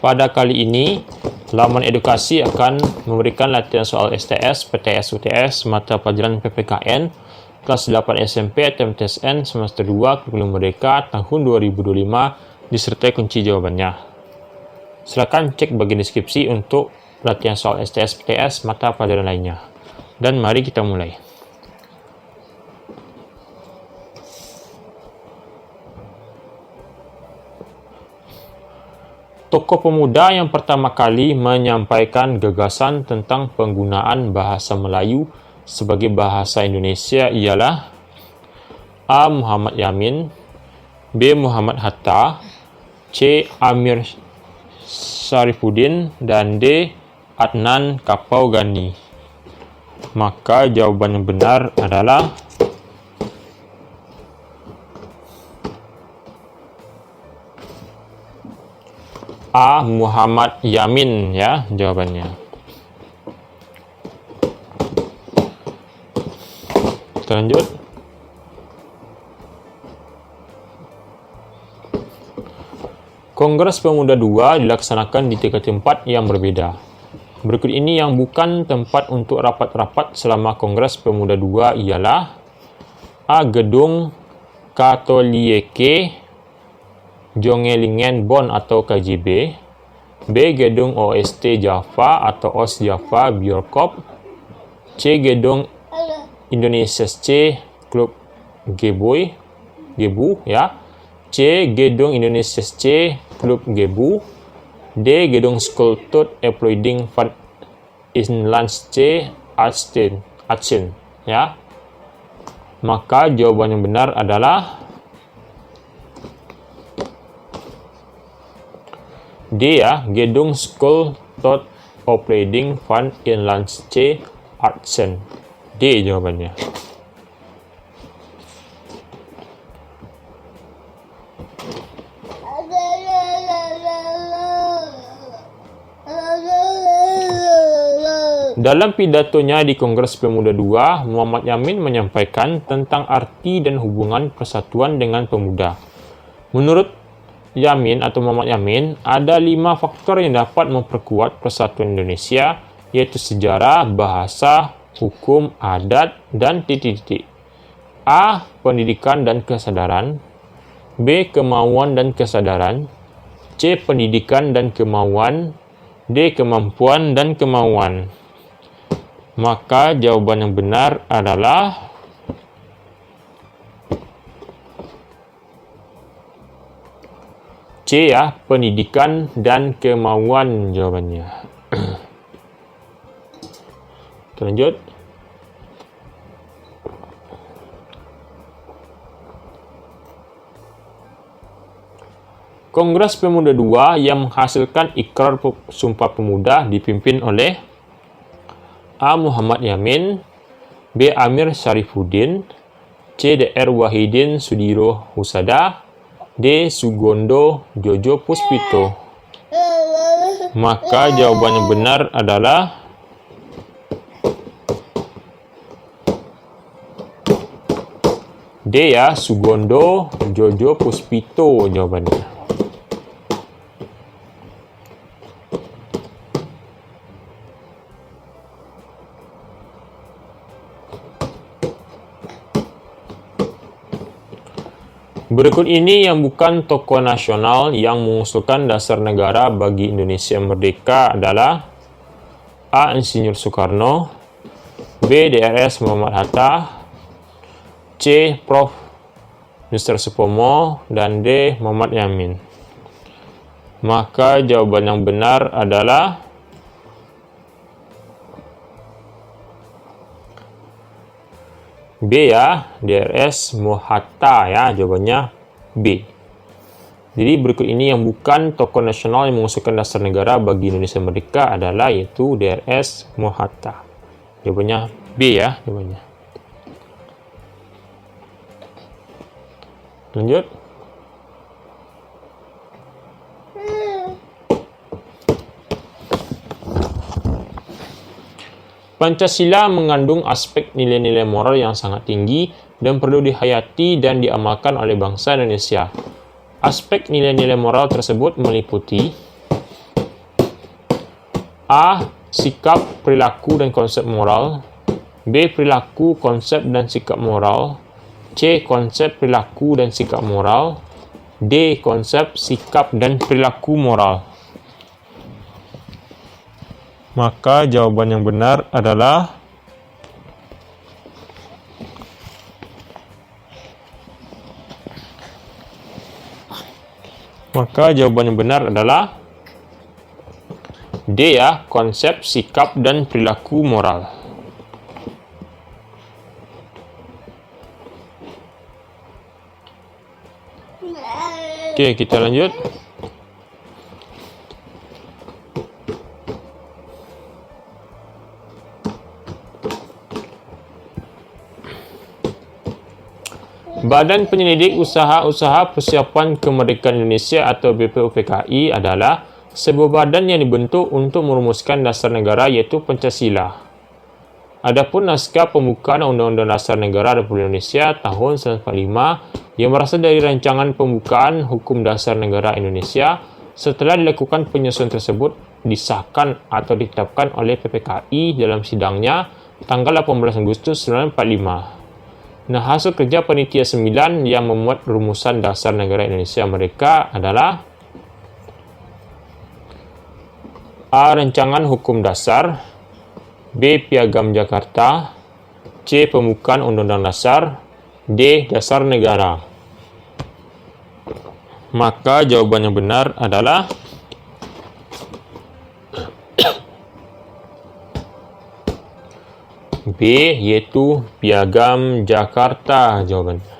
Pada kali ini, laman edukasi akan memberikan latihan soal STS, PTS, UTS, mata pelajaran PPKN, kelas 8 SMP atau MTSN semester 2 kurikulum Merdeka tahun 2025 disertai kunci jawabannya. Silakan cek bagian deskripsi untuk latihan soal STS, PTS, mata pelajaran lainnya. Dan mari kita mulai. Tokoh pemuda yang pertama kali menyampaikan gagasan tentang penggunaan bahasa Melayu sebagai bahasa Indonesia ialah A. Muhammad Yamin, B. Muhammad Hatta, C. Amir Syarifuddin, dan D. Adnan Kapau Gani. Maka jawaban yang benar adalah A. Muhammad Yamin, ya jawabannya. Kita lanjut. Kongres Pemuda II dilaksanakan di 3 tempat yang berbeda. Berikut ini yang bukan tempat untuk rapat-rapat selama Kongres Pemuda II ialah A. Gedung Katolieke Jongelingen Bonn atau KJB, B. Gedung OST Java atau OS Java Bioskop, C. Gedung Indonesia C Klub Gebu, ya, C. Gedung Indonesia C Klub Gebu, D. Gedung Skulptur Eploiding van Inlands C Atzen, ya. Maka jawaban yang benar adalah D, ya, Gedung Skulptur Opleiding van Inlands C Atzen. D jawabannya. Dalam pidatonya di Kongres Pemuda II, Muhammad Yamin menyampaikan tentang arti dan hubungan persatuan dengan pemuda. Menurut Yamin atau Muhammad Yamin, ada 5 faktor yang dapat memperkuat persatuan Indonesia, yaitu sejarah, bahasa, hukum, adat, dan titik-titik. A. Pendidikan dan kesadaran, B. Kemauan dan kesadaran, C. Pendidikan dan kemauan, D. Kemampuan dan kemauan. Maka jawaban yang benar adalah C, ya, pendidikan dan kemauan jawabannya. Kita lanjut. Kongres Pemuda II yang menghasilkan Ikrar Sumpah Pemuda dipimpin oleh A. Muhammad Yamin, B. Amir Syarifuddin, C. Dr. Wahidin Sudiro Husada, D. Sugondo Jojo Puspito. Maka jawaban yang benar adalah D, ya, Sugondo Jojo Puspito jawabannya. Berikut ini yang bukan tokoh nasional yang mengusulkan dasar negara bagi Indonesia merdeka adalah A. Insinyur Soekarno, B. Drs. Muhammad Hatta, C. Prof. Mr. Supomo, dan D. Muhammad Yamin. Maka jawaban yang benar adalah B, ya, Drs. Mohatta, ya, jawabannya B. Jadi berikut ini yang bukan tokoh nasional yang mengusulkan dasar negara bagi Indonesia merdeka adalah yaitu Drs. Mohatta. Jawabannya B, ya, jawabannya. Lanjut. Pancasila mengandung aspek nilai-nilai moral yang sangat tinggi dan perlu dihayati dan diamalkan oleh bangsa Indonesia. Aspek nilai-nilai moral tersebut meliputi A. Sikap, perilaku, dan konsep moral. B. Perilaku, konsep, dan sikap moral. C. Konsep, perilaku, dan sikap moral. D. Konsep, sikap, dan perilaku moral. Maka jawaban yang benar adalah D ya, konsep, sikap, dan perilaku moral. Oke, kita lanjut. Badan Penyelidik Usaha-Usaha Persiapan Kemerdekaan Indonesia atau BPUPKI adalah sebuah badan yang dibentuk untuk merumuskan dasar negara iaitu Pancasila. Adapun naskah pembukaan Undang-Undang Dasar Negara Republik Indonesia tahun 1945 yang berasal dari rancangan pembukaan Hukum Dasar Negara Indonesia setelah dilakukan penyusunan tersebut disahkan atau ditetapkan oleh PPKI dalam sidangnya tanggal 18 Agustus 1945. Nah, hasil kerja Panitia 9 yang memuat rumusan dasar negara Indonesia Merdeka adalah A. Rancangan Hukum Dasar, B. Piagam Jakarta, C. Pembukaan Undang-Undang Dasar, D. Dasar Negara. Maka jawaban yang benar adalah B, yaitu Piagam Jakarta jawabannya.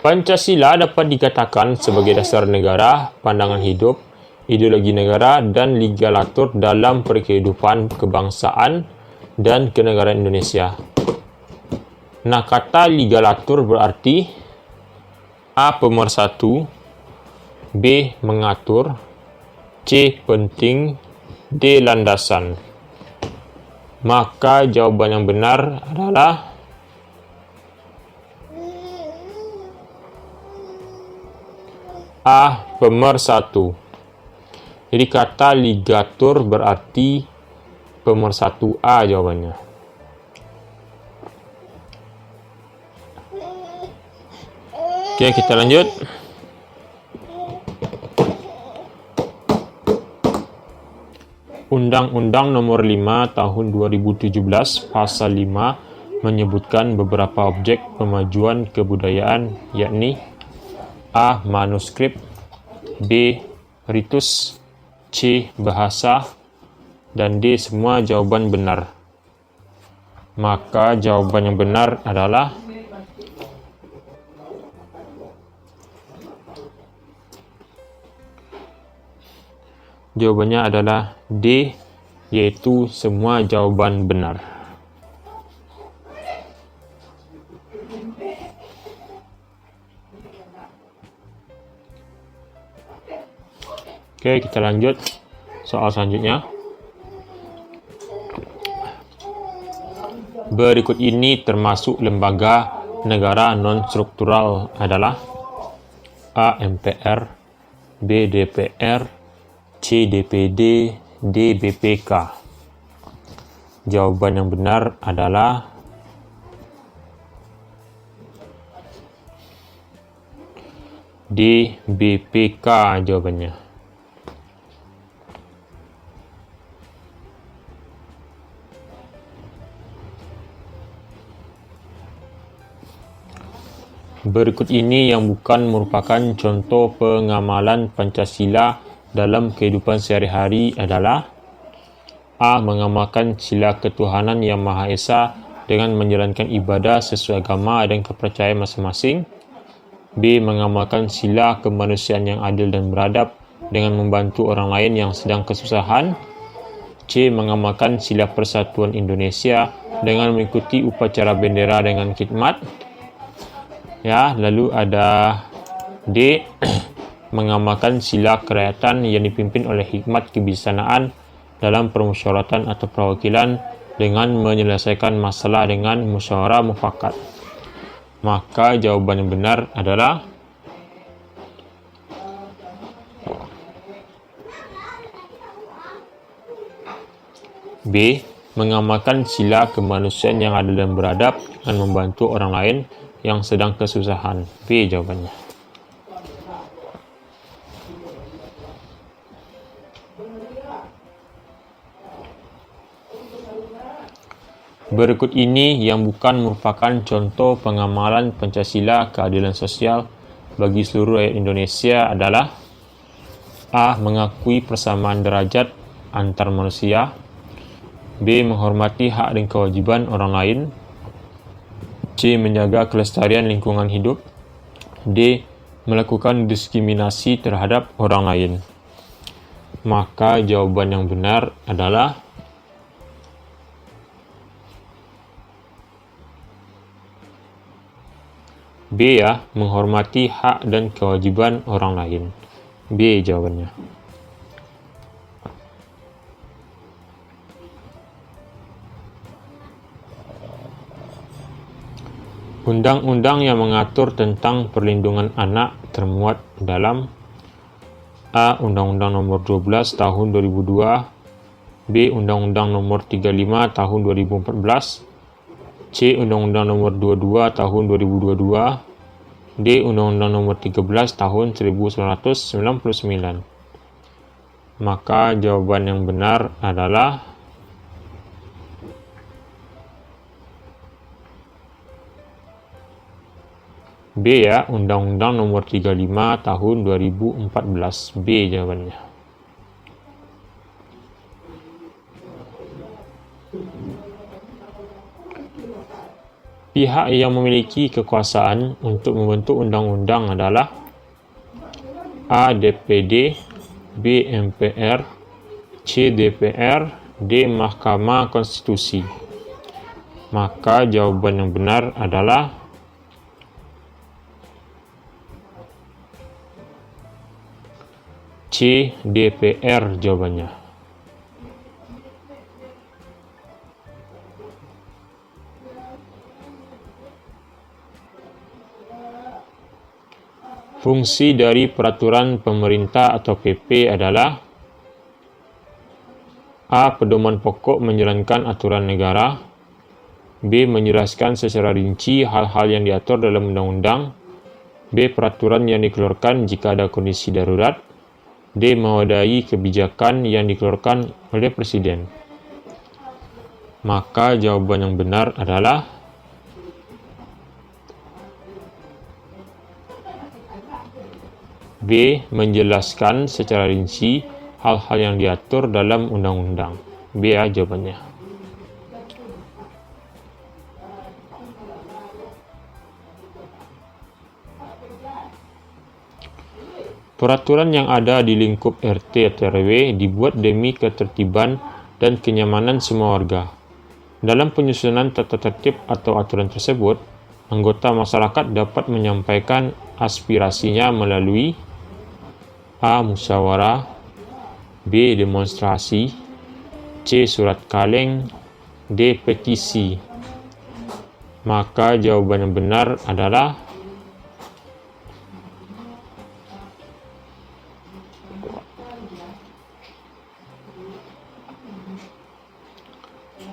Pancasila dapat dikatakan sebagai dasar negara, pandangan hidup, ideologi negara, dan ligalatur dalam perkehidupan kebangsaan dan kenegaraan Indonesia. Nah, kata ligalatur berarti A. Pemersatu, B. Mengatur, C. Penting, D. Landasan. Maka jawaban yang benar adalah A. Pemersatu. Jadi kata ligatur berarti pemersatu. A jawabannya. Oke, kita lanjut. Undang-Undang Nomor 5 Tahun 2017 Pasal 5 menyebutkan beberapa objek pemajuan kebudayaan, yakni A. Manuskrip, B. Ritus, C. Bahasa, dan D. Semua jawaban benar. Maka jawaban yang benar adalah jawabannya adalah D, yaitu semua jawaban benar. Oke, kita lanjut soal selanjutnya. Berikut ini termasuk lembaga negara non-struktural adalah A. MPR, B. DPR, C. DPD, D. BPK. Jawaban yang benar adalah D. BPK jawabannya. Berikut ini yang bukan merupakan contoh pengamalan Pancasila dalam kehidupan sehari-hari adalah A. Mengamalkan sila ketuhanan yang Maha Esa dengan menjalankan ibadah sesuai agama dan kepercayaan masing-masing. B. Mengamalkan sila kemanusiaan yang adil dan beradab dengan membantu orang lain yang sedang kesusahan. C. Mengamalkan sila persatuan Indonesia dengan mengikuti upacara bendera dengan khidmat. Ya, lalu ada D. Mengamalkan sila kerakyatan yang dipimpin oleh hikmat kebijaksanaan dalam permusyawaratan atau perwakilan dengan menyelesaikan masalah dengan musyawarah mufakat. Maka jawaban yang benar adalah B. Mengamalkan sila kemanusiaan yang adil dan beradab dengan membantu orang lain yang sedang kesusahan. B jawabannya. Berikut ini yang bukan merupakan contoh pengamalan Pancasila keadilan sosial bagi seluruh rakyat Indonesia adalah: A. Mengakui persamaan derajat antar manusia. B. Menghormati hak dan kewajiban orang lain. C. Menjaga kelestarian lingkungan hidup. D. Melakukan diskriminasi terhadap orang lain. Maka jawaban yang benar adalah B ya, menghormati hak dan kewajiban orang lain. B jawabannya. Undang-undang yang mengatur tentang perlindungan anak termuat dalam A. Undang-Undang Nomor 12 Tahun 2002. B. Undang-Undang Nomor 35 Tahun 2014. C. Undang-Undang Nomor 22 Tahun 2022. D. Undang-Undang Nomor 13 Tahun 1999. Maka jawaban yang benar adalah B ya, Undang-Undang Nomor 35 Tahun 2014. B jawabannya. Pihak yang memiliki kekuasaan untuk membentuk undang-undang adalah A. DPD, B. MPR, C. DPR, D. Mahkamah Konstitusi. Maka jawaban yang benar adalah C. DPR jawabannya. Fungsi dari peraturan pemerintah atau PP adalah A. Pedoman pokok menjalankan aturan negara. B. Menjelaskan secara rinci hal-hal yang diatur dalam undang-undang. B. Peraturan yang dikeluarkan jika ada kondisi darurat. D. Mewadahi kebijakan yang dikeluarkan oleh Presiden. Maka jawaban yang benar adalah B. Menjelaskan secara rinci hal-hal yang diatur dalam undang-undang. B ya jawabannya. Peraturan yang ada di lingkup RT atau RW dibuat demi ketertiban dan kenyamanan semua warga. Dalam penyusunan tata tertib atau aturan tersebut, anggota masyarakat dapat menyampaikan aspirasinya melalui A. Musyawarah, B. Demonstrasi, C. Surat kaleng, D. Petisi. Maka jawaban yang benar adalah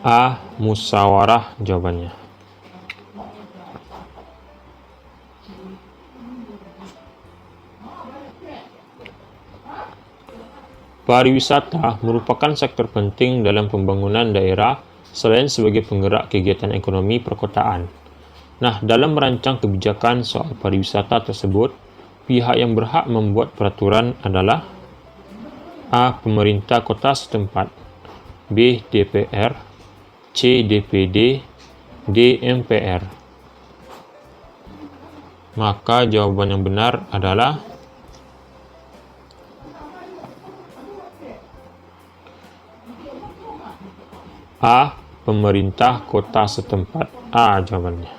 A. Musyawarah jawabannya. Pariwisata merupakan sektor penting dalam pembangunan daerah selain sebagai penggerak kegiatan ekonomi perkotaan. Nah, dalam merancang kebijakan soal pariwisata tersebut, pihak yang berhak membuat peraturan adalah A. Pemerintah kota setempat, B. DPR, C. DPD, D. MPR. Maka jawaban yang benar adalah A. Pemerintah kota setempat. A jawabannya.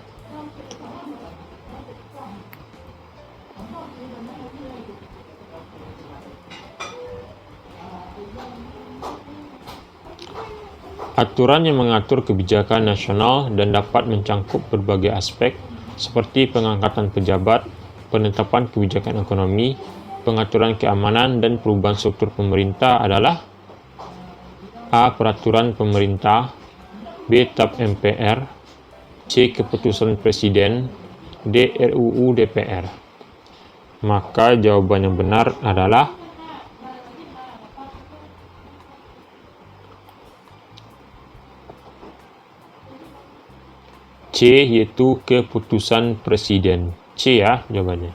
Aturan yang mengatur kebijakan nasional dan dapat mencangkup berbagai aspek seperti pengangkatan pejabat, penetapan kebijakan ekonomi, pengaturan keamanan, dan perubahan struktur pemerintah adalah A. Peraturan pemerintah, B. Tap MPR, C. Keputusan Presiden, D. RUU DPR. Maka jawaban yang benar adalah C, yaitu keputusan Presiden. C ya jawabannya.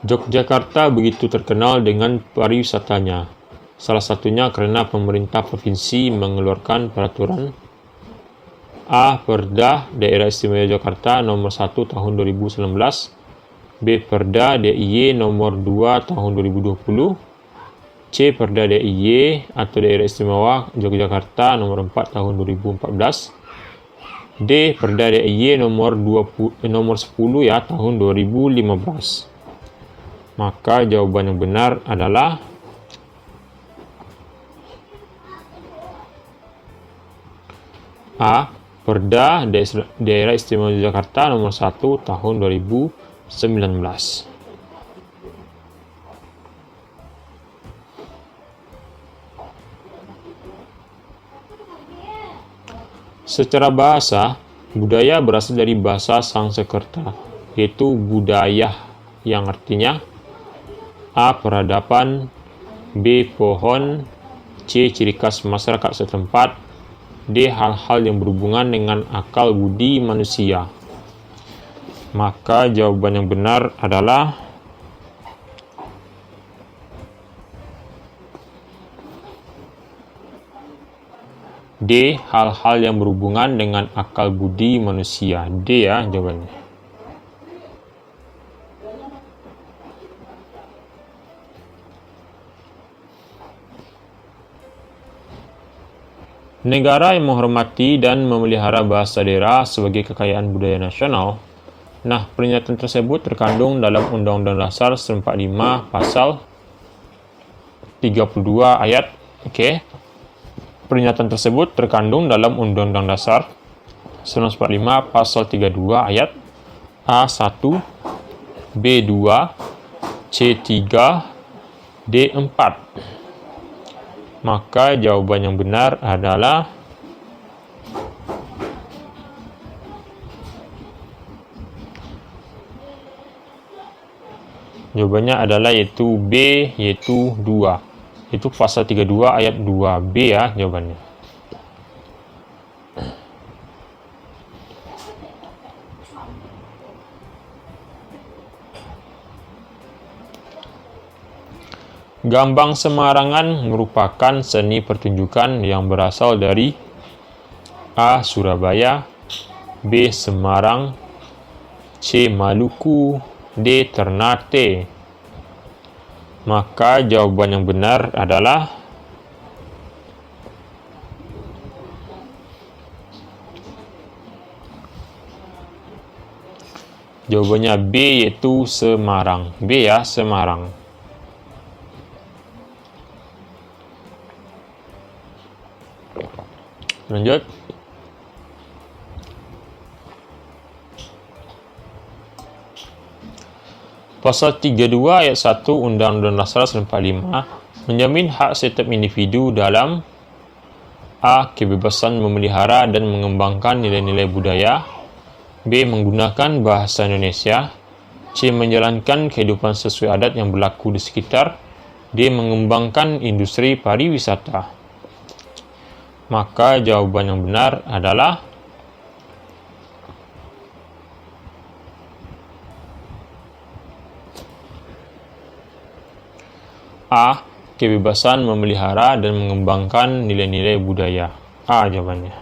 Yogyakarta begitu terkenal dengan pariwisatanya. Salah satunya karena pemerintah provinsi mengeluarkan peraturan A. Perda Daerah Istimewa Yogyakarta Nomor 1 Tahun 2019, B. Perda DIY Nomor 2 Tahun 2020, C. Perda DIY atau Daerah Istimewa Yogyakarta Nomor 4 Tahun 2014, D. Perda DIY Nomor 10 ya Tahun 2015. Maka jawaban yang benar adalah A. Perda Daerah Istimewa Yogyakarta Nomor 1 Tahun 2019. Secara bahasa, budaya berasal dari bahasa Sanskerta, yaitu budaya, yang artinya A. Peradaban, B. Pohon, C. Ciri khas masyarakat setempat, D. Hal-hal yang berhubungan dengan akal budi manusia. Maka jawaban yang benar adalah D. Hal-hal yang berhubungan dengan akal budi manusia. D ya jawabannya. Negara yang menghormati dan memelihara bahasa daerah sebagai kekayaan budaya nasional. Nah, pernyataan tersebut terkandung dalam Undang-Undang Dasar 1945 Pasal 32 ayat. Pernyataan tersebut terkandung dalam Undang-Undang Dasar 1945 Pasal 32 ayat A1, B2, C3, D4. Maka jawaban yang benar adalah yaitu B, yaitu 2. Itu pasal 32 ayat 2. B ya jawabannya. Gambang Semarangan merupakan seni pertunjukan yang berasal dari A. Surabaya, B. Semarang, C. Maluku, D. Ternate. Maka jawaban yang benar adalah jawabannya B, yaitu Semarang. B ya, Semarang. Lanjut. Pasal 32 ayat 1 Undang-Undang Dasar 1945 menjamin hak setiap individu dalam A. Kebebasan memelihara dan mengembangkan nilai-nilai budaya, B. Menggunakan bahasa Indonesia, C. Menjalankan kehidupan sesuai adat yang berlaku di sekitar, D. Mengembangkan industri pariwisata. Maka jawaban yang benar adalah A. Kebebasan memelihara dan mengembangkan nilai-nilai budaya. A jawabannya.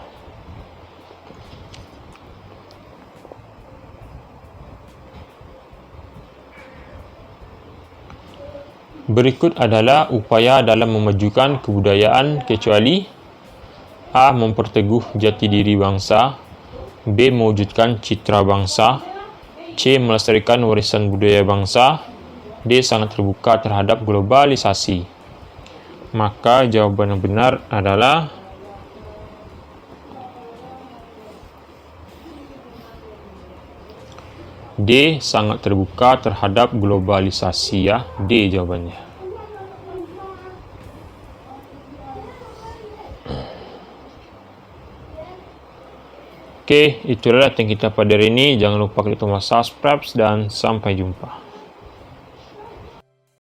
Berikut adalah upaya dalam memajukan kebudayaan kecuali A. Memperteguh jati diri bangsa, B. Mewujudkan citra bangsa, C. Melestarikan warisan budaya bangsa. D. Sangat terbuka terhadap globalisasi. Maka jawaban yang benar adalah D. Sangat terbuka terhadap globalisasi ya. D jawabannya. Oke, itulah latihan kita pada hari ini. Jangan lupa klik tombol subscribe dan sampai jumpa.